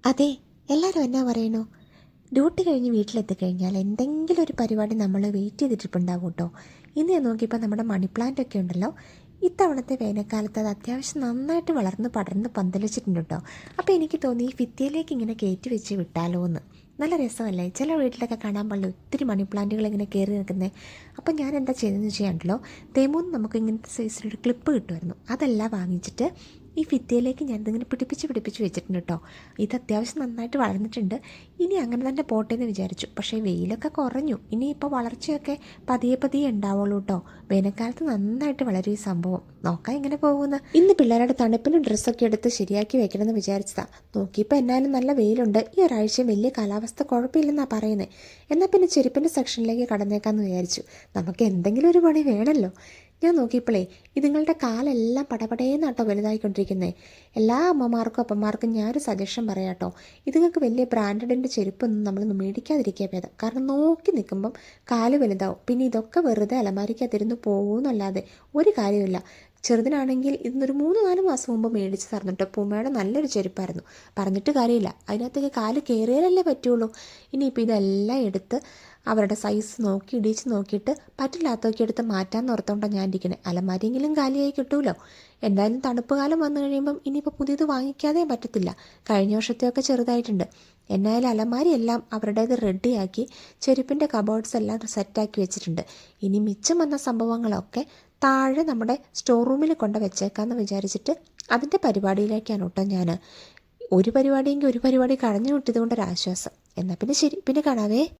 അതെ, എല്ലാവരും എന്നാ പറയണു, ഡ്യൂട്ടി കഴിഞ്ഞ് വീട്ടിലെത്തിക്കഴിഞ്ഞാൽ എന്തെങ്കിലും ഒരു പരിപാടി നമ്മൾ വെയിറ്റ് ചെയ്തിട്ടുണ്ടാവും കേട്ടോ. ഇന്ന് ഞാൻ നോക്കിയപ്പോൾ നമ്മുടെ മണി പ്ലാന്റ് ഒക്കെ ഉണ്ടല്ലോ, ഇത്തവണത്തെ വേനൽക്കാലത്ത് അത് അത്യാവശ്യം നന്നായിട്ട് വളർന്ന് പടർന്ന് പന്തലിച്ചിട്ടുണ്ട് കേട്ടോ. അപ്പോൾ എനിക്ക് തോന്നി ഈ ഭിത്തിയിലേക്ക് ഇങ്ങനെ കയറ്റി വെച്ച് വിട്ടാലോ എന്ന്. നല്ല രസമല്ലേ, ചില വീട്ടിലൊക്കെ കാണാൻ പാടില്ല ഒത്തിരി മണി പ്ലാന്റുകൾ ഇങ്ങനെ കയറി നിൽക്കുന്നത്. അപ്പം ഞാൻ എന്താ ചെയ്തതെന്ന് ചെയ്യാണ്ടല്ലോ, തേമൂന്ന് നമുക്ക് ഇങ്ങനത്തെ സൈസിലൊരു ക്ലിപ്പ് കിട്ടുമായിരുന്നു, അതെല്ലാം വാങ്ങിച്ചിട്ട് ഈ ഭിത്തിയിലേക്ക് ഞാൻ ഇതിങ്ങനെ പിടിപ്പിച്ച് വെച്ചിട്ടുണ്ട് കേട്ടോ. ഇത് അത്യാവശ്യം നന്നായിട്ട് വളർന്നിട്ടുണ്ട്. ഇനി അങ്ങനെ തന്നെ പോട്ടെ എന്ന് വിചാരിച്ചു. പക്ഷേ വെയിലൊക്കെ കുറഞ്ഞു, ഇനിയിപ്പോൾ വളർച്ചയൊക്കെ പതിയെ പതിയെ ഉണ്ടാവുള്ളൂ കേട്ടോ. വേനൽക്കാലത്ത് നന്നായിട്ട് വളരും ഈ സംഭവം. നോക്കാം എങ്ങനെ പോകുന്നു. ഇന്ന് പിള്ളേരുടെ തണുപ്പിന് ഡ്രസ്സൊക്കെ എടുത്ത് ശരിയാക്കി വെക്കണമെന്ന് വിചാരിച്ചതാണ്. നോക്കിയപ്പോൾ എന്നാലും നല്ല വെയിലുണ്ട്. ഈ ഒരാഴ്ച വലിയ കാലാവസ്ഥ കുഴപ്പമില്ലെന്നാണ് പറയുന്നത്. എന്നാൽ പിന്നെ ചെരുപ്പിൻ്റെ സെക്ഷനിലേക്ക് കടന്നേക്കാമെന്ന് വിചാരിച്ചു. നമുക്ക് എന്തെങ്കിലും ഒരു പണി വേണമല്ലോ. ഞാൻ നോക്കിയപ്പോഴേ ഇതുങ്ങളുടെ കാലെല്ലാം പടപടേന്നാട്ടോ വലുതായിക്കൊണ്ടിരിക്കുന്നത്. എല്ലാ അമ്മമാർക്കും അപ്പന്മാർക്കും ഞാനൊരു സജഷൻ പറയാം കേട്ടോ. ഇതുങ്ങൾക്ക് വലിയ ബ്രാൻഡഡിൻ്റെ ചെരുപ്പൊന്നും നമ്മൾ മേടിക്കാതിരിക്കുക ഭേദം. കാരണം നോക്കി നിൽക്കുമ്പം കാല് വലുതാവും. പിന്നെ ഇതൊക്കെ വെറുതെ അലമാരിക്കകത്തിരുന്ന് പോകുമെന്നല്ലാതെ ഒരു കാര്യമില്ല. ചെറുതിനാണെങ്കിൽ ഇന്നൊരു 3-4 മാസം മുമ്പ് മേടിച്ച് തന്നിട്ട് പൂമയുടെ നല്ലൊരു ചെരുപ്പായിരുന്നു. പറഞ്ഞിട്ട് കാര്യമില്ല, അതിനകത്തേക്ക് കാല് കയറിയാലല്ലേ പറ്റുള്ളൂ. ഇനിയിപ്പോൾ ഇതെല്ലാം എടുത്ത് അവരുടെ സൈസ് നോക്കി ഇടിച്ച് നോക്കിയിട്ട് പറ്റില്ലാത്തൊക്കെ എടുത്ത് മാറ്റാമെന്ന് ഓർത്തോണ്ടാണ് ഞാൻ ഇരിക്കുന്നത്. അലമാരിയെങ്കിലും കാലിയായി കിട്ടുമല്ലോ. എന്തായാലും തണുപ്പ് കാലം വന്നു കഴിയുമ്പം ഇനിയിപ്പോൾ പുതിയത് വാങ്ങിക്കാതെയും പറ്റത്തില്ല. കഴിഞ്ഞ വർഷത്തെയൊക്കെ ചെറുതായിട്ടുണ്ട്. എന്നായാലും അലമാരിയെല്ലാം അവരുടേത് റെഡിയാക്കി ചെരുപ്പിൻ്റെ കബോർഡ്സ് എല്ലാം സെറ്റാക്കി വെച്ചിട്ടുണ്ട്. ഇനി മിച്ചം വന്ന സംഭവങ്ങളൊക്കെ താഴെ നമ്മുടെ സ്റ്റോർ റൂമിൽ കൊണ്ട് വെച്ചേക്കാമെന്ന് വിചാരിച്ചിട്ട് അതിൻ്റെ പരിപാടിയിലേക്കാണ് കേട്ടോ ഞാൻ. ഒരു പരിപാടിയെങ്കിൽ ഒരു പരിപാടി കഴിഞ്ഞു കിട്ടിയത് കൊണ്ടൊരാശ്വാസം. എന്നാൽ പിന്നെ ശരി, പിന്നെ കാണാവേ.